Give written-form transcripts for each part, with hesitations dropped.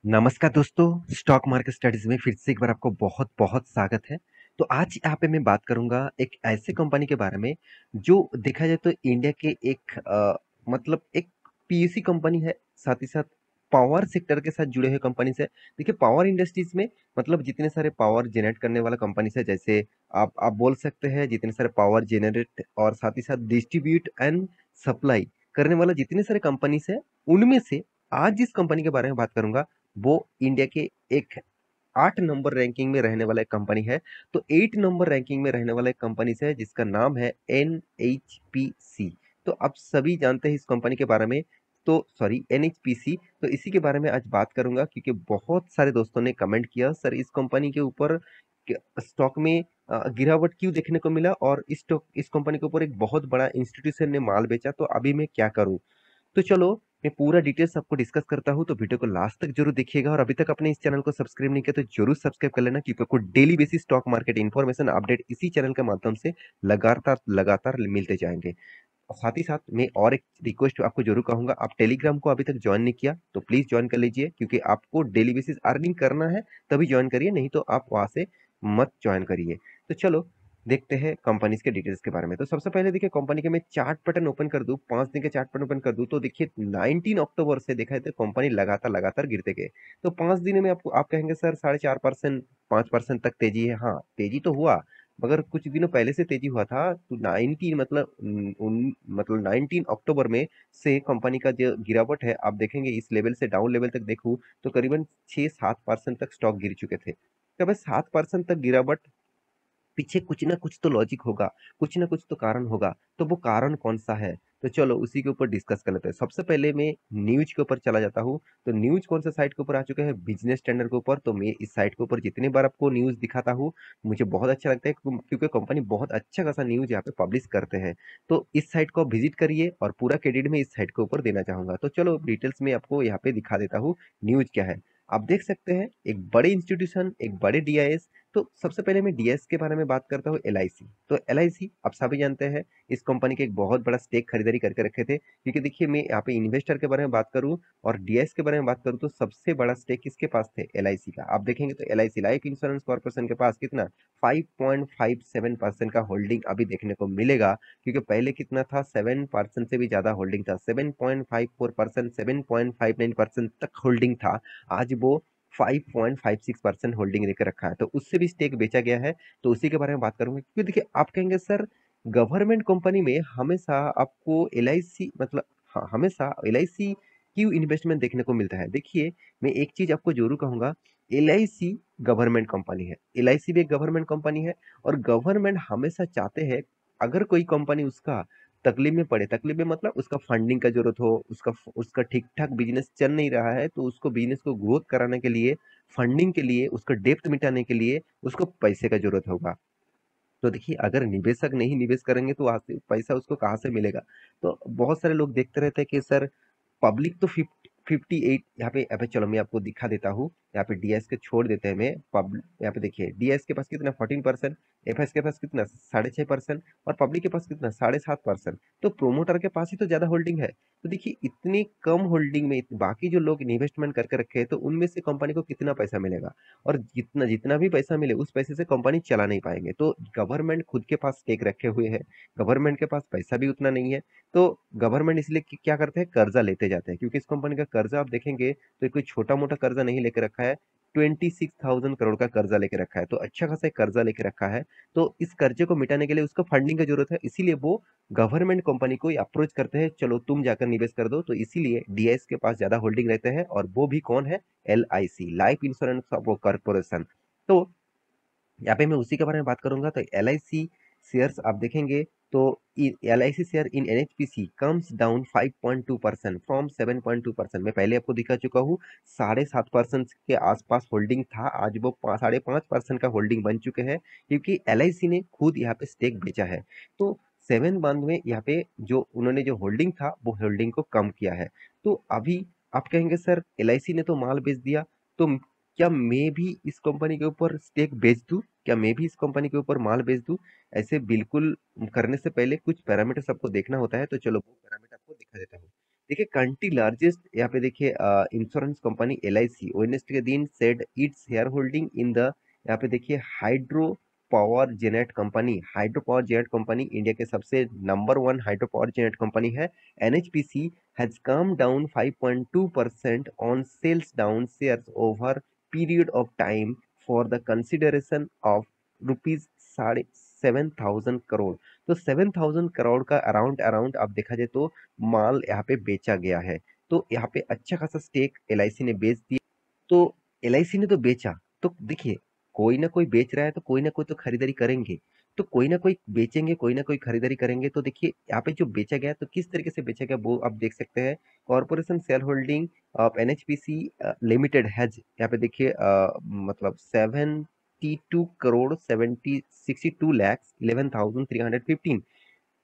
नमस्कार दोस्तों, stock market studies में फिर से एक बार आपको बहुत-बहुत स्वागत है। तो आज यहाँ पे मैं बात करूँगा एक ऐसे कंपनी के बारे में, जो देखा जाए तो इंडिया के एक मतलब एक पीएसयू कंपनी है, साथ ही साथ पावर सेक्टर के साथ जुड़े हुए कंपनीज़ है। देखिए पावर इंडस्ट्रीज़ में मतलब जितने सारे पावर जनरेट करने वाला कंपनीज़ है, जैसे आप बोल सकते हैं जितने सारे पावर जनरेट और साथ ही साथ डिस्ट्रीब्यूट एंड सप्लाई करने वाला जितने सारे कंपनीज़ है, उनमें से आज जिस कंपनी के बारे में बात करूँगा वो इंडिया के एक 8 नंबर रैंकिंग में रहने वाला एक कंपनी है। तो 8 नंबर रैंकिंग में रहने वाला एक कंपनी है जिसका नाम है एनएचपीसी। तो आप सभी जानते हैं इस कंपनी के बारे में। तो सॉरी एनएचपीसी, तो इसी के बारे में आज बात करूंगा क्योंकि बहुत सारे दोस्तों ने कमेंट किया सर इस कंपनी के ऊपर स्टॉक में गिरावट क्यों देखने को मिला और इस कंपनी के ऊपर एक बहुत बड़ा इंस्टीट्यूशन ने माल बेचा, तो अभी मैं क्या करूं। तो चलो मैं पूरा डिटेल्स आपको डिस्कस करता हूँ, तो वीडियो को लास्ट तक जरूर देखिएगा और अभी तक अपने इस चैनल को सब्सक्राइब नहीं किया तो जरूर सब्सक्राइब कर लेना, क्योंकि आपको daily basis stock market information update इसी चैनल के माध्यम से लगातार लगातार मिलते जाएंगे। और साथ ही साथ मैं और एक रिक्वेस्ट आपको जरूर कहूंगा, आप टेलीग्राम को अभी तक ज्वाइन नहीं किया तो प्लीज ज्वाइन कर लीजिए, क्योंकि आपको डेली बेसिस अर्निंग करना है तभी ज्वाइन करिए, नहीं तो आप वहां से मत ज्वाइन करिए। तो चलो देखते हैं कंपनीज के डिटेल्स के बारे में। तो सबसे पहले देखिए कंपनी के मैं चार्ट पैटर्न ओपन कर दूं, 5 दिन के चार्ट पैटर्न ओपन कर दूं, तो देखिए 19 अक्टूबर से देखा है तो कंपनी लगातार लगातार गिरते गए। तो 5 दिन में आपको आप कहेंगे सर 4.5%, 5% तक तेजी है। हाँ तेजी तो हुआ, मगर कुछ दिनों पहले से तेजी हुआ था। तो 19 मतलब मतलब 19 अक्टूबर में से कंपनी का जो गिरावट है आप देखेंगे इस लेवल से डाउन लेवल तक देखूं तो करीबन 6-7% तक स्टॉक गिर चुके थे। तो भाई 7% तक गिरावट पीछे कुछ ना कुछ तो लॉजिक होगा, कुछ ना कुछ तो कारण होगा। तो वो कारण कौन सा है, तो चलो उसी के ऊपर डिस्कस कर लेते हैं। सबसे पहले मैं न्यूज के ऊपर चला जाता हूँ। तो न्यूज कौन सा साइट के ऊपर आ चुका है, बिजनेस स्टैंडर्ड के ऊपर। तो मैं इस साइट के ऊपर जितनी बार आपको न्यूज दिखाता हूँ मुझे बहुत अच्छा लगता है, क्योंकि कंपनी बहुत अच्छा खासा न्यूज यहाँ पे पब्लिश करते हैं। तो इस साइट को विजिट करिए और पूरा क्रेडिट में इस साइट के ऊपर देना चाहूंगा। तो चलो डिटेल्स में आपको यहाँ पे दिखा देता हूँ न्यूज क्या है। आप देख सकते हैं एक बड़े इंस्टीट्यूशन, एक बड़े डीआईएस। तो सबसे पहले मैं डीएस के बारे में बात करता हूँ, एलआईसी। तो एलआईसी आप सभी जानते हैं इस कंपनी के एक बहुत बड़ा स्टेक खरीदारी करके रखे थे, क्योंकि देखिए मैं यहाँ पे इन्वेस्टर के बारे में बात करूँ और डीएस के बारे में बात करूँ तो सबसे बड़ा स्टेक किसके पास थे, एलआईसी का। आप देखेंगे तो एलआईसी लाइफ इंश्योरेंस कॉर्पोरेशन के पास कितना 5.57% का होल्डिंग अभी देखने को मिलेगा, क्योंकि पहले कितना था 7% से भी ज्यादा होल्डिंग था, 7.54%, 7.59% तक होल्डिंग था। आज वो 5.56% होल्डिंग लेकर रखा है, तो उससे भी स्टेक बेचा गया है। तो उसी के बारे में बात करूंगा, क्योंकि देखिए आप कहेंगे सर गवर्नमेंट कंपनी में हमेशा आपको एलआईसी मतलब, हाँ हमेशा एलआईसी क्यों इन्वेस्टमेंट देखने को मिलता है। देखिए मैं एक चीज आपको जरूर कहूंगा, एलआईसी गवर्नमेंट कंपनी है, एलआईसी भी एक गवर्नमेंट कंपनी है। और गवर्नमेंट हमेशा चाहते हैं अगर कोई कंपनी उसका तकलीफ में पड़े, तकलीफ में मतलब उसका फंडिंग का जरूरत हो, उसका उसका ठीक ठाक बिजनेस चल नहीं रहा है, तो उसको बिजनेस को ग्रोथ कराने के लिए, फंडिंग के लिए, उसका डेप्थ मिटाने के लिए उसको पैसे का जरूरत होगा। तो देखिए अगर निवेशक नहीं निवेश करेंगे तो वहां से पैसा उसको कहाँ से मिलेगा। तो बहुत सारे लोग देखते रहते हैं कि सर पब्लिक तो 58 यहाँ पे चलो मैं आपको दिखा देता हूँ। यहाँ पे डीएस के छोड़ देते हैं मैं पब्लिक, यहाँ पे देखिए डीएस के पास कितना 14%, एफएस के पास कितना 6.5% और पब्लिक के पास कितना 7.5%। तो प्रोमोटर के पास ही तो ज्यादा होल्डिंग है। तो देखिए इतनी कम होल्डिंग में बाकी जो लोग इन्वेस्टमेंट करके रखे हैं तो उनमें से कंपनी को कितना पैसा मिलेगा, और जितना जितना भी पैसा मिले उस पैसे से कंपनी चला नहीं पाएंगे। तो गवर्नमेंट खुद के पास स्टेक रखे हुए है, गवर्नमेंट के पास पैसा भी उतना नहीं है। तो गवर्नमेंट इसलिए क्या करते हैं, कर्जा लेते जाते हैं, क्योंकि इस कंपनी का कर्जा आप देखेंगे तो कोई छोटा मोटा कर्जा नहीं लेके रखा है, 26,000 करोड़ का कर्जा लेके रखा है। तो अच्छा खासा एक कर्जा लेके रखा है। तो इस कर्जे को मिटाने के लिए उसको फंडिंग की जरूरत है, इसीलिए वो गवर्नमेंट कंपनी को अप्रोच करते हैं, चलो तुम जाकर निवेश कर दो। तो इसीलिए डीआईएस के पास ज्यादा होल्डिंग रहते हैं, और वो भी कौन है, एलआईसी लाइफ इंश्योरेंस कॉर्पोरेशन। तो यहाँ पे मैं उसी के बारे में बात करूंगा। तो एल आई सी शेयर्स आप देखेंगे तो L I C share in NHPC comes down 5.2% from 7.2%। मैं पहले आपको दिखा चुका हूँ 7.5% के आसपास होल्डिंग था, आज वो 5.5% का होल्डिंग बन चुके हैं, क्योंकि एल आई सी ने खुद यहाँ पे स्टेक बेचा है। तो 7 मंथ में यहाँ पे जो उन्होंने जो होल्डिंग था वो होल्डिंग को कम किया है। तो अभी आप कहेंगे सर एल आई सी ने तो माल बेच दिया, तो क्या मैं भी इस कंपनी के ऊपर स्टेक बेच दूं, क्या मैं भी इस कंपनी के ऊपर माल बेच दूं। ऐसे बिल्कुल करने से पहले कुछ पैरामीटर्स आपको देखना होता है। तो चलो वो पैरामीटर आपको दिखा देता हूँ। देखिए कंट्री लार्जेस्ट यहाँ पे देखिए इंश्योरेंस कंपनी LIC वेडनेसडे के दिन said its share holding in the यहाँ पे देखिए hydro power Janet company India के सबसे number one hydro power Janet company है। NHPC has come down 5.2% on sales down shares over period of time for the consideration of rupees 7,000 crore. तो 7,000 करोड़ का around around आप देखा जाए तो माल यहाँ पे बेचा गया है। तो यहाँ पे अच्छा खासा स्टेक LIC ने बेच दिया। तो LIC ने तो बेचा, तो देखिए कोई ना कोई बेच रहा है तो कोई ना कोई तो खरीदारी करेंगे। तो कोई ना कोई बेचेंगे, कोई ना कोई खरीदारी करेंगे। तो देखिए यहाँ पे जो बेचा गया तो किस तरीके से बेचा गया वो आप देख सकते हैं। Corporation share holding of NHPC limited has यहाँ पे देखिए मतलब 72 करोड़ 62 लाख 11,315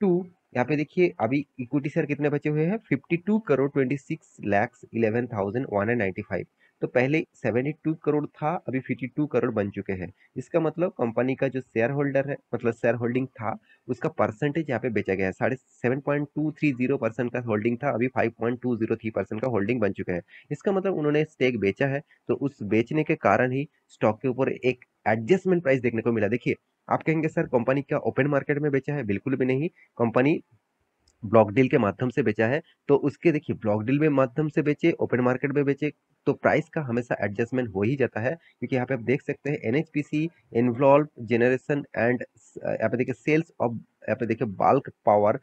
टू यहाँ पे देखिए अभी इक्विटी शेयर कितने बचे हुए हैं 52 करोड़ 26 लाख 11,195। तो पहले 72 करोड़ था, अभी 52 करोड़ बन चुके हैं। इसका मतलब कंपनी का जो शेयर होल्डर है मतलब शेयर होल्डिंग था उसका परसेंटेज यहाँ पे बेचा गया है। 7.230% का होल्डिंग था, अभी 5.203% का होल्डिंग बन चुका है। इसका मतलब उन्होंने स्टेक बेचा है। तो उस बेचने के कारण ही स्टॉक के ऊपर एक एडजस्टमेंट प्राइस देखने को मिला। देखिए आप कहेंगे सर कंपनी क्या ओपन मार्केट में बेचा है? बिल्कुल भी नहीं। कंपनी ब्लॉक डील के माध्यम से बेचा है। तो उसके देखिए ब्लॉक डील में माध्यम से बेचे, ओपन मार्केट में बेचे, तो प्राइस का हमेशा एडजस्टमेंट हो ही जाता है। क्योंकि यहाँ पे आप देख सकते हैं NHPC इन्वॉल्व जनरेशन एंड यहाँ पे देखिए सेल्स ऑफ यहाँ पे देखिए bulk power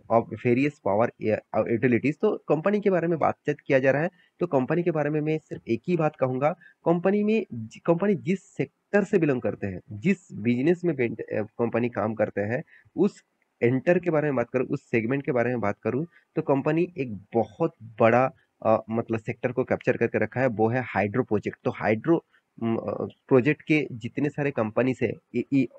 of various power utilities. तो कंपनी के बारे में बातचीत किया जा रहा है। तो कंपनी के बारे में मैं सिर्फ एक ही बात कहूंगा, कंपनी जिस सेक्टर से बिलोंग करते हैं, जिस बिजनेस में कंपनी काम करते हैं, उस एंटर के बारे में बात करूँ, उस सेगमेंट के बारे में बात करूँ, तो कंपनी एक बहुत बड़ा मतलब सेक्टर को कैप्चर करके रखा है, वो है हाइड्रो प्रोजेक्ट। तो हाइड्रो प्रोजेक्ट के जितने सारे कंपनीज है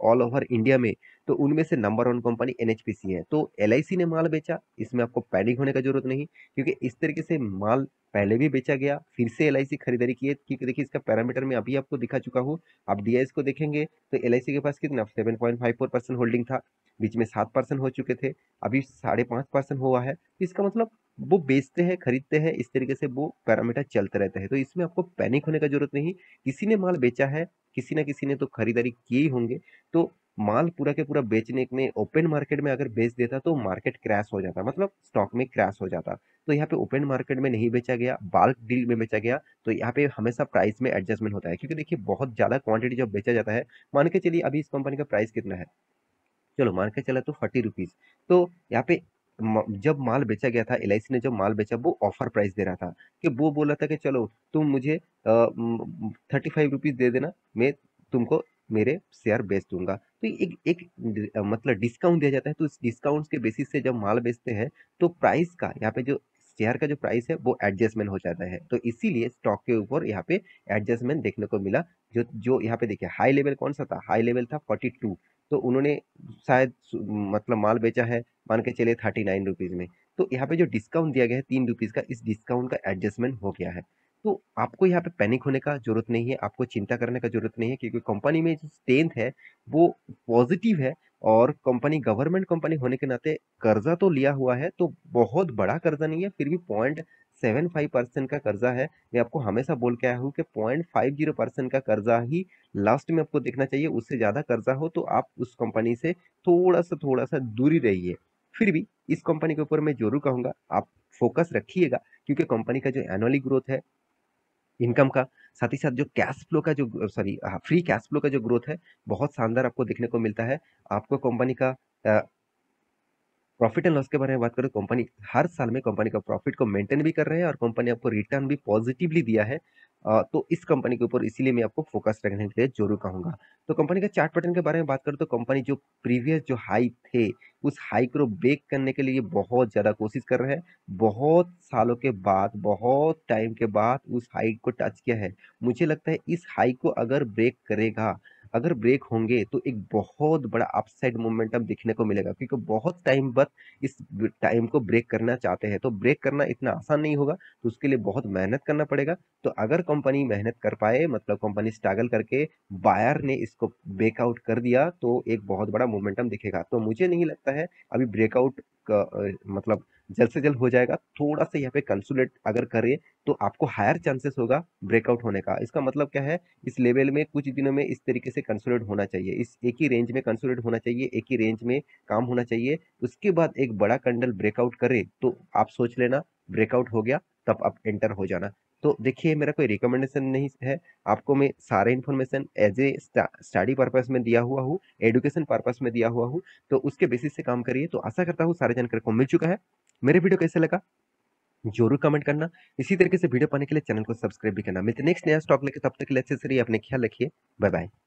ऑल ओवर इंडिया में, तो उनमें से नंबर वन कंपनी NHPC है। तो LIC ने माल बेचा, इसमें आपको पैनिक होने का जरूरत नहीं, क्योंकि इस तरीके से माल पहले भी बेचा गया, फिर से LIC खरीदारी की है। क्योंकि देखिए इसका पैरामीटर में अभी आपको दिखा चुका हूँ। आप DIS को देखेंगे तो LIC के पास कितना 7.54% होल्डिंग था, बीच में 7% हो चुके थे, अभी 5.5% हुआ है। तो इसका मतलब वो बेचते हैं, खरीदते हैं, इस तरीके से वो पैरामीटर चलते रहते हैं। तो इसमें आपको पैनिक होने का जरूरत नहीं। किसी ने माल बेचा है, किसी ना किसी ने तो खरीदारी किए ही होंगे। तो माल पूरा के पूरा बेचने में ओपन मार्केट में अगर बेच देता तो मार्केट क्रैश हो जाता, मतलब स्टॉक में क्रैश हो जाता। तो यहाँ पे ओपन मार्केट में नहीं बेचा गया, बाल्क डील में बेचा गया। तो यहाँ पे हमेशा प्राइस में एडजस्टमेंट होता है, क्योंकि देखिए बहुत ज्यादा क्वांटिटी जब बेचा जाता है, मान के चलिए अभी इस कंपनी का प्राइस कितना है, चलो मान के चला तो 40 रुपीज। तो यहाँ पे जब माल बेचा गया था, LIC ने जब माल बेचा वो ऑफर प्राइस दे रहा था, कि वो बोला था कि चलो तुम मुझे 35 रुपीज दे देना, मैं तुमको मेरे शेयर बेच दूंगा। तो मतलब डिस्काउंट दिया जाता है। तो इस डिस्काउंट के बेसिस से जब माल बेचते हैं तो प्राइस का यहाँ पे जो शेयर का जो प्राइस है वो एडजस्टमेंट हो जाता है। तो इसीलिए स्टॉक के ऊपर यहाँ पे एडजस्टमेंट देखने को मिला। जो जो यहाँ पे देखिए हाई लेवल कौन सा था, हाई लेवल था 42। तो उन्होंने शायद मतलब माल बेचा है मान के चलिए 39 रुपीज में। तो यहाँ पे जो डिस्काउंट दिया गया है 3 रुपीज का, इस डिस्काउंट का एडजस्टमेंट हो गया है। तो आपको यहाँ पे पैनिक होने का जरूरत नहीं है, आपको चिंता करने का जरूरत नहीं है, क्योंकि कंपनी में जो स्ट्रेंथ है वो पॉजिटिव है। और कंपनी गवर्नमेंट कंपनी होने के नाते कर्जा तो लिया हुआ है, तो बहुत बड़ा कर्जा नहीं है, फिर भी 0.75% का कर्जा है। मैं आपको हमेशा बोल के आया हूँ कि 0.50% का कर्जा ही लास्ट में आपको देखना चाहिए। उससे ज्यादा कर्जा हो तो आप उस कंपनी से थोड़ा सा दूरी रहिए। फिर भी इस कंपनी के ऊपर मैं जरूर कहूंगा आप फोकस रखिएगा, क्योंकि कंपनी का जो एनुअली ग्रोथ है इनकम का, साथ ही साथ जो कैश फ्लो का जो सॉरी फ्री कैश फ्लो का जो ग्रोथ है, बहुत शानदार आपको देखने को मिलता है। आपको कंपनी का प्रॉफिट एंड लॉस के बारे में बात करें, कंपनी हर साल में कंपनी का प्रॉफिट को मेंटेन भी कर रहे हैं और कंपनी आपको रिटर्न भी पॉजिटिवली दिया है। तो इस कंपनी के ऊपर इसीलिए मैं आपको फोकस रखने के लिए जरूर कहूंगा। तो कंपनी का चार्ट पैटर्न के बारे में बात करें तो कंपनी जो प्रीवियस जो हाई थे उस हाई को ब्रेक करने के लिए बहुत ज्यादा कोशिश कर रहे हैं। बहुत सालों के बाद, बहुत टाइम के बाद उस हाई को टच किया है। मुझे लगता है इस हाई को अगर ब्रेक करेगा, अगर ब्रेक होंगे तो एक बहुत बड़ा अपसाइड मोमेंटम दिखने को मिलेगा, क्योंकि बहुत टाइम बाद इस टाइम को ब्रेक करना चाहते हैं। तो ब्रेक करना इतना आसान नहीं होगा, तो उसके लिए बहुत मेहनत करना पड़ेगा। तो अगर कंपनी मेहनत कर पाए, मतलब कंपनी स्ट्रगल करके बायर ने इसको ब्रेकआउट कर दिया, तो एक बहुत बड़ा मोमेंटम दिखेगा। तो मुझे नहीं लगता है अभी ब्रेकआउट का मतलब जल्द से जल्द हो जाएगा। थोड़ा सा यहाँ पे कंसोलिडेट अगर करें तो आपको हायर चांसेस होगा ब्रेकआउट होने का। इसका मतलब क्या है, इस लेवल में कुछ दिनों में इस तरीके से कंसोलिडेट होना चाहिए, इस एक ही रेंज में कंसोलिडेट होना चाहिए, एक ही रेंज में काम होना चाहिए। उसके बाद एक बड़ा कैंडल ब्रेकआउट करे तो आप सोच लेना ब्रेकआउट हो गया, तब आप एंटर हो जाना। तो देखिए, मेरा कोई रिकमेंडेशन नहीं है, आपको मैं सारे information as a study purpose में दिया हुआ हूँ, एजुकेशन पर्पस में दिया हुआ हूँ। तो उसके बेसिस से काम करिए। तो आशा करता हूँ सारी जानकारी को मिल चुका है। मेरे वीडियो कैसे लगा जरूर कमेंट करना। इसी तरीके से वीडियो पाने के लिए चैनल को सब्सक्राइब भी करना। मिलते नेक्स्ट नया स्टॉक लेके, तब तक के लिए अच्छे से रहिए, अपने ख्याल रखिए। Bye bye.